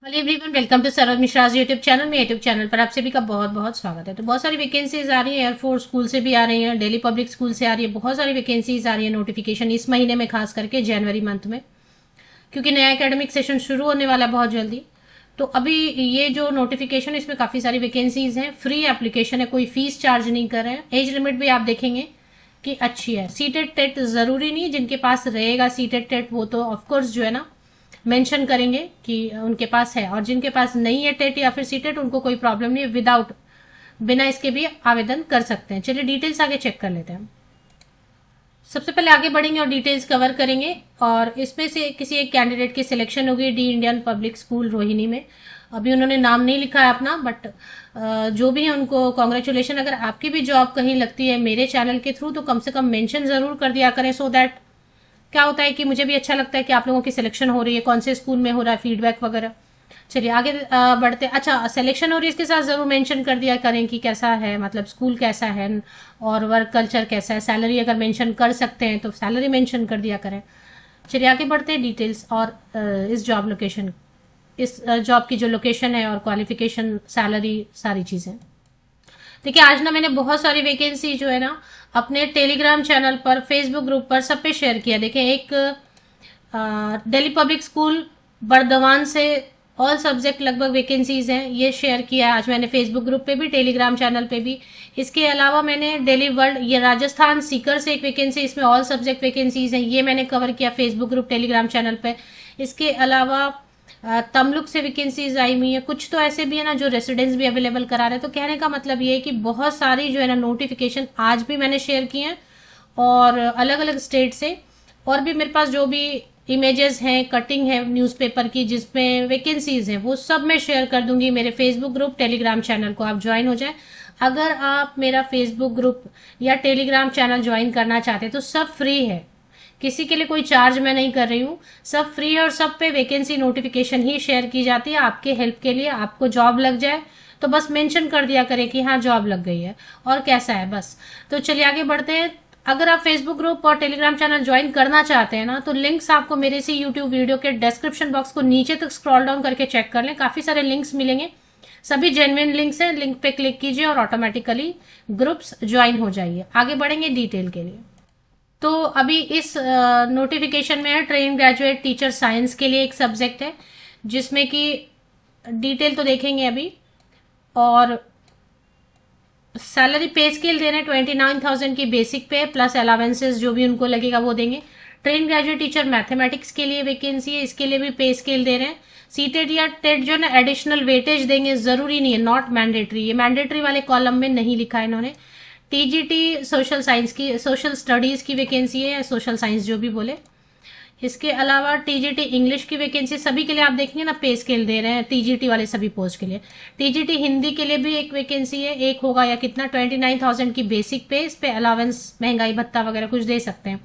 Hello everyone, welcome to Saroj Mishra's YouTube channel. में YouTube channel पर आप सभी का बहुत बहुत स्वागत है। तो बहुत सारी वैकेंसीज आ रही है, एयरफोर्स स्कूल से भी आ रही हैं, दिल्ली पब्लिक स्कूल से आ रही है, बहुत सारी वैकेंसीज आ रही है। नोटिफिकेशन इस महीने में, खास करके जनवरी मंथ में, क्योंकि नया एकेडमिक सेशन शुरू होने वाला है बहुत जल्दी। तो अभी ये जो नोटिफिकेशन, इसमें काफ़ी सारी वैकेंसीज हैं। फ्री एप्लीकेशन है, कोई फीस चार्ज नहीं कर रहे हैं। एज लिमिट भी आप देखेंगे कि अच्छी है। सीटेट टेट ज़रूरी नहीं, जिनके पास रहेगा सीटेट टेट वो तो ऑफकोर्स जो है ना मेंशन करेंगे कि उनके पास है, और जिनके पास नहीं है टेट या फिर सीटेट, उनको कोई प्रॉब्लम नहीं है, विदाउट बिना इसके भी आवेदन कर सकते हैं। चलिए डिटेल्स आगे चेक कर लेते हैं। सबसे पहले आगे बढ़ेंगे और डिटेल्स कवर करेंगे, और इसमें से किसी एक कैंडिडेट की सिलेक्शन होगी D Indian public school Rohini में। अभी उन्होंने नाम नहीं लिखा है अपना, बट जो भी है उनको कॉन्ग्रेचुलेशन। अगर आपकी भी जॉब कहीं लगती है मेरे चैनल के थ्रू, तो कम से कम मेंशन जरूर कर दिया करें, सो दैट क्या होता है कि मुझे भी अच्छा लगता है कि आप लोगों की सिलेक्शन हो रही है, कौन से स्कूल में हो रहा है, फीडबैक वगैरह। चलिए आगे बढ़ते। अच्छा, सिलेक्शन हो रही है, इसके साथ जरूर मेंशन कर दिया करें कि कैसा है, मतलब स्कूल कैसा है और वर्क कल्चर कैसा है। सैलरी अगर मेंशन कर सकते हैं तो सैलरी मेंशन कर दिया करें। चलिए आगे बढ़ते हैं। डिटेल्स और इस जॉब लोकेशन, इस जॉब की जो लोकेशन है और क्वालिफिकेशन, सैलरी, सारी चीजें। देखिए आज ना मैंने बहुत सारी वैकेंसी जो है ना अपने टेलीग्राम चैनल पर, फेसबुक ग्रुप पर, सब पे शेयर किया। देखिए एक दिल्ली पब्लिक स्कूल बर्दवान से ऑल सब्जेक्ट लगभग वैकेंसीज हैं, ये शेयर किया है आज मैंने फेसबुक ग्रुप पे भी, टेलीग्राम चैनल पे भी। इसके अलावा मैंने दिल्ली वर्ल्ड, ये राजस्थान सीकर से एक वैकेंसी, इसमें ऑल सब्जेक्ट वैकेंसीज हैं, ये मैंने कवर किया फेसबुक ग्रुप टेलीग्राम चैनल पे। इसके अलावा तमलुक से वैकेंसीज आई हुई है। कुछ तो ऐसे भी है ना जो रेसिडेंस भी अवेलेबल करा रहे हैं। तो कहने का मतलब ये है कि बहुत सारी जो है ना नोटिफिकेशन आज भी मैंने शेयर किए हैं, और अलग अलग स्टेट से। और भी मेरे पास जो भी इमेजेस हैं, कटिंग है न्यूज़पेपर की जिसमें वैकेंसीज हैं, वो सब मैं शेयर कर दूंगी मेरे फेसबुक ग्रुप टेलीग्राम चैनल को। आप ज्वाइन हो जाए। अगर आप मेरा फेसबुक ग्रुप या टेलीग्राम चैनल ज्वाइन करना चाहते हैं तो सब फ्री है, किसी के लिए कोई चार्ज मैं नहीं कर रही हूँ, सब फ्री है। और सब पे वैकेंसी नोटिफिकेशन ही शेयर की जाती है आपके हेल्प के लिए। आपको जॉब लग जाए तो बस मेंशन कर दिया करें कि हाँ जॉब लग गई है, और कैसा है बस। तो चलिए आगे बढ़ते हैं। अगर आप फेसबुक ग्रुप और टेलीग्राम चैनल ज्वाइन करना चाहते हैं ना, तो लिंक्स आपको मेरे इसी यूट्यूब वीडियो के डिस्क्रिप्शन बॉक्स को नीचे तक स्क्रॉल डाउन करके चेक कर लें, काफी सारे लिंक्स मिलेंगे, सभी जेन्युइन लिंक्स हैं। लिंक पे क्लिक कीजिए और ऑटोमेटिकली ग्रुप्स ज्वाइन हो जाइए। आगे बढ़ेंगे डिटेल के लिए। तो अभी इस नोटिफिकेशन में है ट्रेन ग्रेजुएट टीचर साइंस के लिए एक सब्जेक्ट है, जिसमें कि डिटेल तो देखेंगे अभी। और सैलरी पे स्केल दे रहे हैं 29,000 की बेसिक पे, प्लस अलावेंसेस जो भी उनको लगेगा वो देंगे। ट्रेन ग्रेजुएट टीचर मैथमेटिक्स के लिए वैकेंसी है, इसके लिए भी पे स्केल दे रहे हैं। सीटेट या टेट जो है ना एडिशनल वेटेज देंगे, जरूरी नहीं है, नॉट मैंडेटरी। ये मैंडेटरी वाले कॉलम में नहीं लिखा है इन्होंने। टीजीटी सोशल साइंस की, सोशल स्टडीज की वैकेंसी है, सोशल साइंस जो भी बोले। इसके अलावा टीजीटी इंग्लिश की वैकेंसी, सभी के लिए आप देखेंगे ना पे स्केल दे रहे हैं, टीजीटी वाले सभी पोस्ट के लिए। टीजीटी हिंदी के लिए भी एक वैकेंसी है, एक होगा या कितना, 29,000 की बेसिक पे, इस पे अलावेंस, महंगाई भत्ता वगैरह कुछ दे सकते हैं।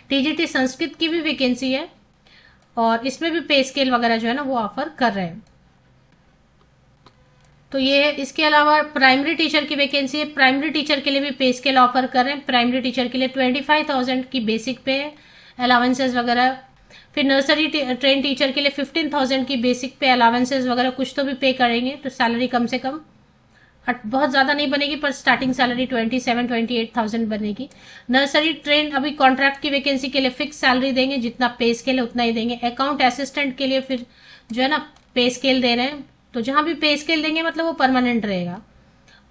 टीजीटी संस्कृत की भी वैकेंसी है, और इसमें भी पे स्केल वगैरह जो है ना वो ऑफर कर रहे हैं। तो ये है। इसके अलावा प्राइमरी टीचर की वैकेंसी है, प्राइमरी टीचर के लिए भी पे स्केल ऑफर कर रहे हैं। प्राइमरी टीचर के लिए 25,000 की बेसिक पे है, अलावेंसेज वगैरह। फिर नर्सरी ट्रेन टीचर के लिए 15,000 की बेसिक पे, अलावेंसेज वगैरह कुछ तो भी पे करेंगे, तो सैलरी कम से कम बहुत ज्यादा नहीं बनेगी, पर स्टार्टिंग सैलरी 27-28,000 बनेगी। नर्सरी ट्रेन अभी कॉन्ट्रैक्ट की वैकेंसी के लिए फिक्स सैलरी देंगे, जितना पे स्केल है उतना ही देंगे। अकाउंट असिस्टेंट के लिए फिर जो है ना पे स्केल दे रहे हैं, तो जहां भी पे स्केल देंगे मतलब वो परमानेंट रहेगा।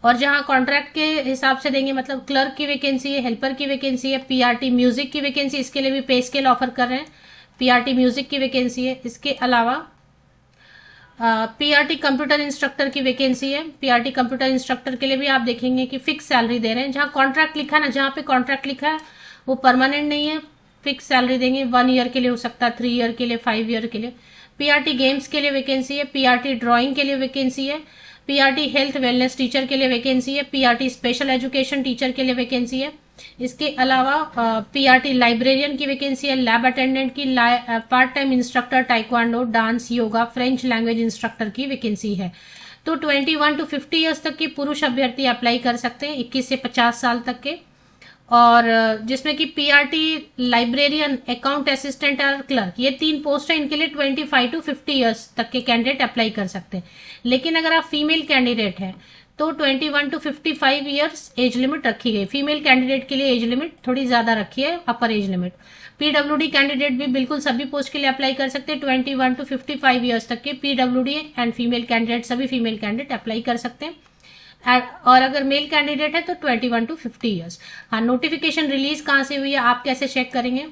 और जहां कॉन्ट्रैक्ट के हिसाब से देंगे, मतलब क्लर्क की वैकेंसी है, हेल्पर की वैकेंसी है, पीआरटी म्यूजिक की वैकेंसी, इसके लिए भी पे स्केल ऑफर कर रहे हैं। पीआरटी म्यूजिक की वैकेंसी है। इसके अलावा पीआरटी कंप्यूटर इंस्ट्रक्टर की वैकेंसी है। पीआरटी कंप्यूटर इंस्ट्रक्टर के लिए भी आप देखेंगे कि फिक्स सैलरी दे रहे हैं। जहां कॉन्ट्रैक्ट लिखा है ना, जहां पे कॉन्ट्रैक्ट लिखा है वो परमानेंट नहीं है, फिक्स सैलरी देंगे। 1 ईयर के लिए हो सकता है, 3 ईयर के लिए, 5 ईयर के लिए। पीआरटी गेम्स के लिए वैकेंसी है, पीआरटी ड्राइंग के लिए वैकेंसी है, पीआरटी हेल्थ वेलनेस टीचर के लिए वैकेंसी है, पीआरटी स्पेशल एजुकेशन टीचर के लिए वैकेंसी है। इसके अलावा पीआरटी लाइब्रेरियन की वैकेंसी है, लैब अटेंडेंट की, part time instructor taekwondo, dance, yoga, French language instructor की वैकेंसी है। तो 21 to 50 ईयर्स तक के पुरुष अभ्यर्थी अप्लाई कर सकते हैं, 21 से 50 साल तक के। और जिसमें कि पीआरटी, लाइब्रेरियन, अकाउंट असिस्टेंट और क्लर्क, ये 3 पोस्ट है। इनके लिए 25 to 50 ईयर्स तक के कैंडिडेट अप्लाई कर सकते हैं। लेकिन अगर आप फीमेल कैंडिडेट हैं तो 21 to 55 ईयर्स एज लिमिट रखी गई। फीमेल कैंडिडेट के लिए एज लिमिट थोड़ी ज्यादा रखी है, अपर एज लिमिट। पीडब्ल्यूडी कैंडिडेट भी बिल्कुल सभी पोस्ट के लिए अप्लाई कर सकते हैं। 21 to 55 ईयर्स तक के पीडब्ल्यूडी एंड फीमेल कैंडिडेट, सभी फीमेल कैंडिडेट अप्लाई कर सकते हैं। और अगर मेल कैंडिडेट है तो 21 to 50 ईयर्स। हाँ, नोटिफिकेशन रिलीज कहाँ से हुई है, आप कैसे चेक करेंगे?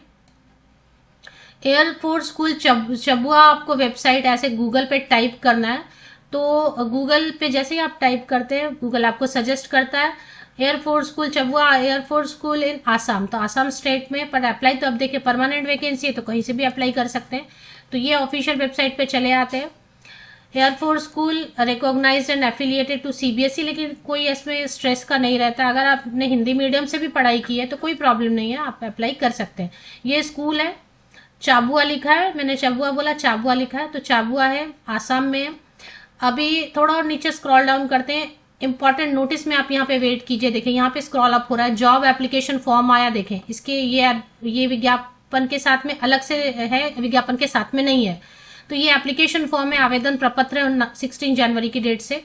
एयरफोर्स स्कूल चबुआ, आपको वेबसाइट ऐसे गूगल पे टाइप करना है। तो गूगल पे जैसे ही आप टाइप करते हैं, गूगल आपको सजेस्ट करता है air force school Chabua, air force school in Assam. तो आसाम स्टेट में, पर अप्लाई तो अब देखिए परमानेंट वैकेंसी है तो कहीं से भी अप्लाई कर सकते हैं। तो ये ऑफिशियल वेबसाइट पे चले आते हैं। Air force school recognised and affiliated to CBSE, लेकिन कोई इसमें स्ट्रेस का नहीं रहता। अगर आपने हिंदी मीडियम से भी पढ़ाई की है तो कोई प्रॉब्लम नहीं है, आप अप्लाई कर सकते हैं। ये स्कूल है, चाबुआ लिखा है, मैंने चबुआ बोला, चाबुआ लिखा है, तो चाबुआ है, आसाम में है। अभी थोड़ा और नीचे स्क्रॉल डाउन करते हैं। इंपॉर्टेंट नोटिस में आप यहाँ पे वेट कीजिए, देखें यहाँ पे स्क्रॉल अप हो रहा है। जॉब एप्लीकेशन फॉर्म आया, देखें इसके ये विज्ञापन के साथ में अलग से है, विज्ञापन के साथ में नहीं है। तो ये एप्लीकेशन फॉर्म है, आवेदन प्रपत्र है 16 जनवरी की डेट से।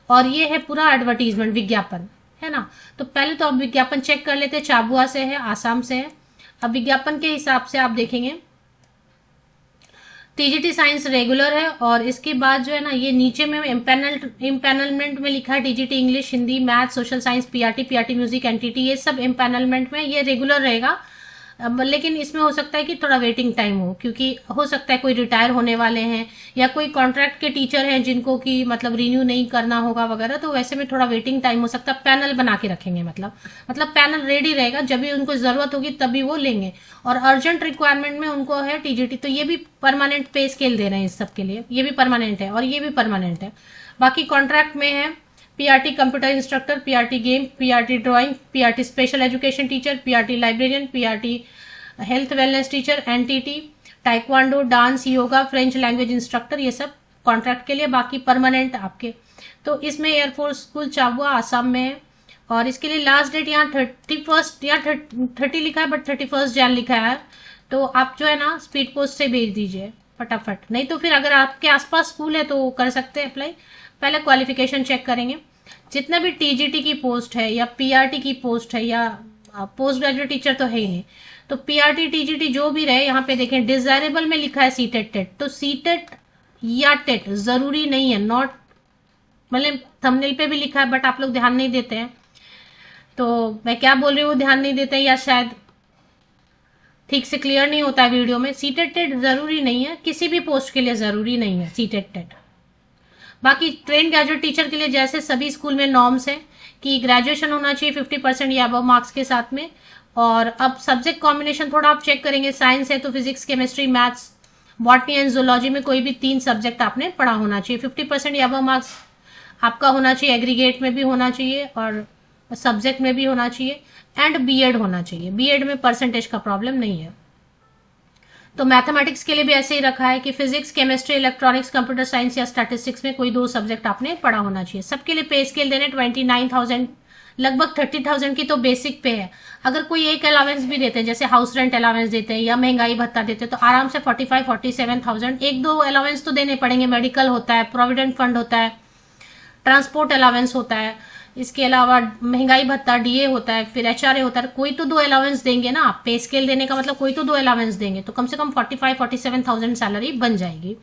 और ये है पूरा एडवर्टीजमेंट, विज्ञापन है ना। तो पहले तो आप विज्ञापन चेक कर लेते हैं, चाबुआ से है, आसाम से है। अब विज्ञापन के हिसाब से आप देखेंगे टीजीटी साइंस रेगुलर है, और इसके बाद जो है ना, ये नीचे में इम्पैनलमेंट में लिखा है TGT English, Hindi, math, social science, PRT music, NTT, ये सब इम्पैनलमेंट में, ये रेगुलर रहेगा। लेकिन इसमें हो सकता है कि थोड़ा वेटिंग टाइम हो, क्योंकि हो सकता है कोई रिटायर होने वाले हैं या कोई कॉन्ट्रैक्ट के टीचर हैं जिनको कि मतलब रिन्यू नहीं करना होगा वगैरह, तो वैसे में थोड़ा वेटिंग टाइम हो सकता है। पैनल बना के रखेंगे, मतलब पैनल रेडी रहेगा, जब भी उनको जरूरत होगी तभी वो लेंगे। और अर्जेंट रिक्वायरमेंट में उनको है टीजीटी, तो ये भी परमानेंट पे स्केल दे रहे हैं इस सब के लिए, ये भी परमानेंट है और ये भी परमानेंट है। बाकी कॉन्ट्रैक्ट में है PRT computer instructor, PRT game, PRT drawing, PRT special education teacher, PRT librarian, PRT health wellness teacher, NTT, taekwondo, dance, yoga, French language instructor, ये सब कॉन्ट्रैक्ट के लिए। बाकी परमानेंट आपके। तो इसमें एयरफोर्स स्कूल चाबुआ आसाम में है, और इसके लिए लास्ट डेट यहाँ 31 या 30 लिखा है, बट 31 जैन लिखा है। तो आप जो है ना स्पीड पोस्ट से भेज दीजिए फटाफट, नहीं तो फिर अगर आपके आसपास स्कूल है तो कर सकते हैं अप्लाई। पहले क्वालिफिकेशन चेक करेंगे। जितना भी टीजीटी की पोस्ट है या पीआरटी की पोस्ट है या पोस्ट ग्रेजुएट टीचर तो है ही नहीं, तो पीआरटी टीजीटी जो भी रहे, यहाँ पे देखें डिजायरेबल में लिखा है सीटेट टेट, तो सीटेट या टेट जरूरी नहीं है, नॉट, मतलब थंबनेल पे भी लिखा है बट आप लोग ध्यान नहीं देते हैं। तो मैं क्या बोल रही हूँ, ध्यान नहीं देते हैं या शायद ठीक से क्लियर नहीं होता है वीडियो में। सीटेट टेट जरूरी नहीं है, किसी भी पोस्ट के लिए जरूरी नहीं है सीटेट टेट। बाकी ट्रेन ग्रेजुएट टीचर के लिए जैसे सभी स्कूल में नॉर्म्स है कि ग्रेजुएशन होना चाहिए 50% या अबव मार्क्स के साथ में। और अब सब्जेक्ट कॉम्बिनेशन थोड़ा आप चेक करेंगे, साइंस है तो physics, chemistry, maths, botany and zoology में कोई भी 3 सब्जेक्ट आपने पढ़ा होना चाहिए। 50% या अबव मार्क्स आपका होना चाहिए, एग्रीगेट में भी होना चाहिए और सब्जेक्ट में भी होना चाहिए, एंड बीएड होना चाहिए। बीएड में परसेंटेज का प्रॉब्लम नहीं है। तो मैथमेटिक्स के लिए भी ऐसे ही रखा है कि physics, chemistry, electronics, computer science या स्टैटिस्टिक्स में कोई 2 सब्जेक्ट आपने पढ़ा होना चाहिए। सबके लिए पे स्केल देने 29,000, लगभग 30,000 की तो बेसिक पे है। अगर कोई एक अलावेंस भी देते हैं, जैसे हाउस रेंट अलावेंस देते हैं या महंगाई भत्ता देते हैं, तो आराम से 45-47,000, 1-2 अलावेंस तो देने पड़ेंगे। मेडिकल होता है, प्रोविडेंट फंड होता है, ट्रांसपोर्ट अलावेंस होता है, इसके अलावा महंगाई भत्ता, डीए होता है, फिर एचआरए होता है, कोई तो 2 अलावेंस देंगे ना आप। पे स्केल देने का मतलब कोई तो 2 अलावेंस देंगे, तो कम से कम 45-47,000 सैलरी बन जाएगी।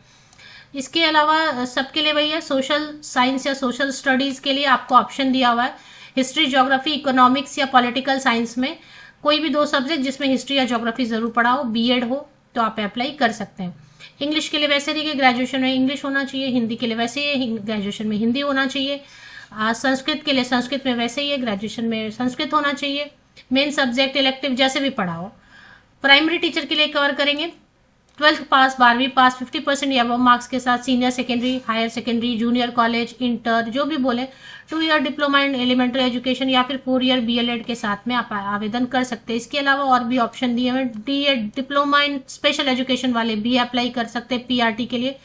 इसके अलावा सबके लिए वही है, सोशल साइंस या सोशल स्टडीज के लिए आपको ऑप्शन दिया हुआ है, हिस्ट्री, ज्योग्राफी, इकोनॉमिक्स या पॉलिटिकल साइंस में कोई भी 2 सब्जेक्ट जिसमें हिस्ट्री या ज्योग्राफी जरूर पढ़ा हो, बीएड हो, तो आप अप्लाई कर सकते हैं। इंग्लिश के लिए वैसे ही ग्रेजुएशन में इंग्लिश होना चाहिए, हिंदी के लिए वैसे ही ग्रेजुएशन में हिंदी होना चाहिए, संस्कृत के लिए संस्कृत में वैसे ही है, ग्रेजुएशन में संस्कृत होना चाहिए। मेन सब्जेक्ट इलेक्टिव जैसे भी पढ़ा हो। प्राइमरी टीचर के लिए कवर करेंगे 12th पास, 12वीं पास, 50% या अबव मार्क्स के साथ, senior secondary, higher secondary, junior college, inter, जो भी बोले, 2 year diploma in elementary education या फिर 4 ईयर बीएलएड के साथ में आप आवेदन कर सकते हैं। इसके अलावा और भी ऑप्शन दिए हुए, DEd diploma in special education वाले भी अप्लाई कर सकते हैं पीआरटी के लिए।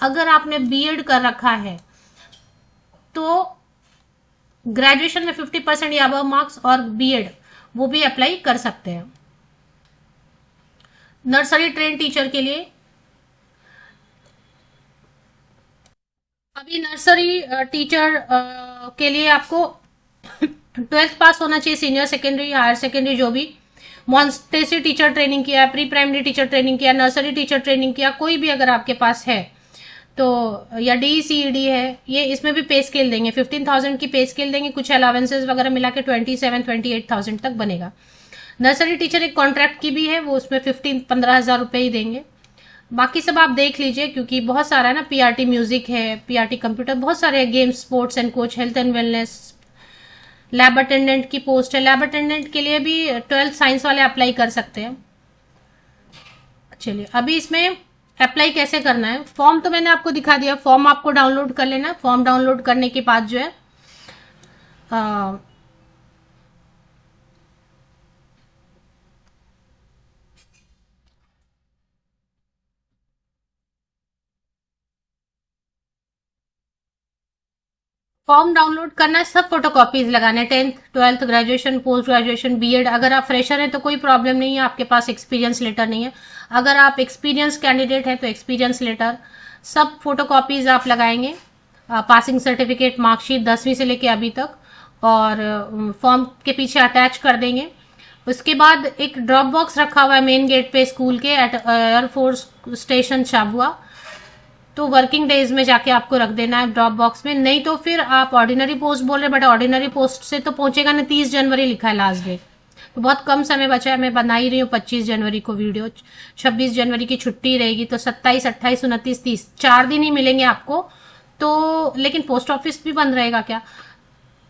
अगर आपने बीएड कर रखा है तो ग्रेजुएशन में 50% या अबव मार्क्स और बीएड वो भी अप्लाई कर सकते हैं। नर्सरी ट्रेन टीचर के लिए अभी नर्सरी टीचर के लिए आपको 12th पास होना चाहिए, सीनियर सेकेंडरी, हायर सेकेंडरी, जो भी मॉन्टेसरी टीचर ट्रेनिंग किया, प्री प्राइमरी टीचर ट्रेनिंग किया, नर्सरी टीचर ट्रेनिंग किया, कोई भी अगर आपके पास है तो, या DCED है, ये इसमें भी पे स्केल देंगे, 15,000 की पे स्केल देंगे, कुछ अलावेंसेज वगैरह मिला के 27-28,000 तक बनेगा। नर्सरी टीचर एक कॉन्ट्रैक्ट की भी है, वो उसमें 15,000 रुपए ही देंगे। बाकी सब आप देख लीजिए, क्योंकि बहुत सारा है ना, PRT म्यूजिक है, PRT कंप्यूटर, बहुत सारे games, sports and coach, health and wellness, lab attendant की पोस्ट है। लैब अटेंडेंट के लिए भी 12th साइंस वाले अप्लाई कर सकते हैं। चलिए, अभी इसमें अप्लाई कैसे करना है, फॉर्म तो मैंने आपको दिखा दिया, फॉर्म आपको डाउनलोड कर लेना। फॉर्म डाउनलोड करने के बाद जो है फॉर्म डाउनलोड करना है, सब फोटोकॉपीज लगाने, 10th 12th graduation, post graduation, BEd. अगर आप फ्रेशर हैं तो कोई प्रॉब्लम नहीं है, आपके पास एक्सपीरियंस लेटर नहीं है। अगर आप एक्सपीरियंस कैंडिडेट हैं तो एक्सपीरियंस लेटर, सब फोटोकॉपीज आप लगाएंगे। पासिंग सर्टिफिकेट, मार्कशीट 10वीं से लेके अभी तक, और फॉर्म के पीछे अटैच कर देंगे। उसके बाद एक ड्रॉप बॉक्स रखा हुआ है मेन गेट पे स्कूल के, एट एयरफोर्स स्टेशन शाबुआ, तो वर्किंग डेज में जाके आपको रख देना है ड्रॉप बॉक्स में। नहीं तो फिर आप ऑर्डिनरी पोस्ट बोल रहे, बट ऑर्डिनरी पोस्ट से तो पहुंचेगा ना, 30 जनवरी लिखा है लास्ट डेट, तो बहुत कम समय बचा है। मैं बना ही रही हूँ 25 जनवरी को वीडियो, 26 जनवरी की छुट्टी रहेगी, तो 27, 28, 29, 30, 4 दिन ही मिलेंगे आपको। तो लेकिन पोस्ट ऑफिस भी बंद रहेगा क्या,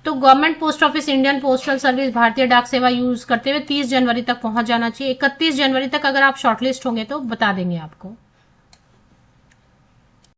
तो government post office, Indian postal service, भारतीय डाक सेवा यूज करते हुए 30 जनवरी तक पहुंच जाना चाहिए। 31 जनवरी तक अगर आप शॉर्टलिस्ट होंगे तो बता देंगे आपको।